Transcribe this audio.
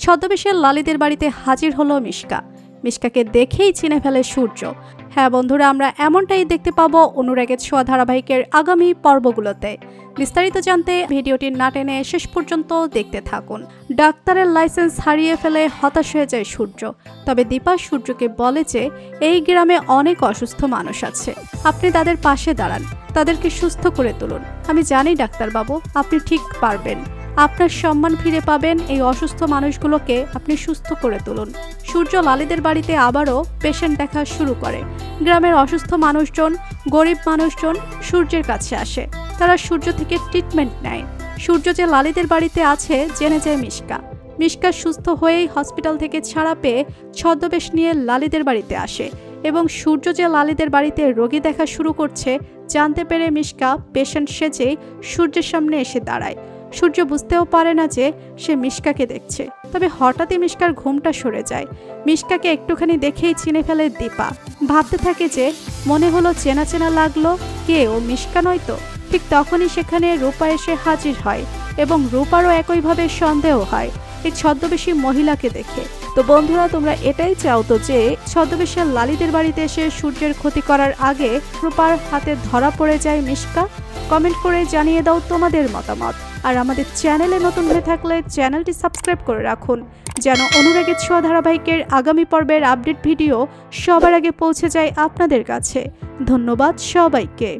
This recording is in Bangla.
ছদ্মবেশে লালিদের বাড়িতে হাজির হলো মিশকা। মিশকাকে দেখেই চিনে ফেলে সূর্য। হ্যাঁ বন্ধুরা, আমরা এমনটাই দেখতে পাবো অনুরাগের ছোঁয়া ধারাবাহিকের আগামী পর্বগুলোতে। বিস্তারিত জানতে ভিডিওটি না টেনে শেষ পর্যন্ত দেখতে থাকুন। ডাক্তারের লাইসেন্স হারিয়ে ফেলে হতাশ হয়ে যায় সূর্য। তবে দীপা সূর্যকে বলে যে এই গ্রামে অনেক অসুস্থ মানুষ আছে, আপনি তাদের পাশে দাঁড়ান, তাদেরকে সুস্থ করে তুলুন। আমি জানি ডাক্তারবাবু, আপনি ঠিক পারবেন, আপনার সম্মান ফিরে পাবেন। এই অসুস্থ মানুষগুলোকে আপনি সুস্থ করে তুলুন। সূর্য লালিদের বাড়িতে আবারও পেশেন্ট দেখা শুরু করে। গ্রামের অসুস্থ মানুষজন, গরিব মানুষজন সূর্যের কাছে আসে। তারা সূর্য থেকে ট্রিটমেন্ট নেয়। সূর্য যে লালিদের বাড়িতে আছে জেনে যায় মিশকা। মিশকা সুস্থ হয়েই হসপিটাল থেকে ছাড়া পেয়ে ছদ্মবেশ নিয়ে লালিদের বাড়িতে আসে এবং সূর্য যে লালিদের বাড়িতে রোগী দেখা শুরু করছে জানতে পেরে মিশকা পেশেন্ট সেজেই সূর্যের সামনে এসে দাঁড়ায়। সূর্য বুঝতেও পারে না যে সে মিশকাকে দেখছে। তবে হঠাৎই মিশকার ঘুমটা সরে যায়। মিশকাকে একটুখানি দেখেই চিনে ফেলে দীপা। ভাবতে থাকে যে মনে হলো চেনা চেনা লাগলো, কে ও মিশকা নয় তো। ঠিক তখনই সেখানে রূপা এসে হাজির হয় এবং রূপারও একইভাবে সন্দেহ হয় এই ছদ্মবেশী মহিলাকে দেখে। তো বন্ধুরা, তোমরা এটাই চাও তো যে ছদ্মবেশী লালিদের বাড়িতে এসে সূর্যের ক্ষতি করার আগে রূপার হাতে ধরা পড়ে যায় মিশকা? কমেন্ট করে জানিয়ে দাও তোমাদের মতামত। আর আমাদের চ্যানেলে নতুন হয়ে থাকলে চ্যানেলটি সাবস্ক্রাইব করে রাখুন, যেন অনুরাগের ছোঁয়া ধারাবাহিকের আগামী পর্বের আপডেট ভিডিও সবার আগে পৌঁছে যায় আপনাদের কাছে। ধন্যবাদ সবাইকে।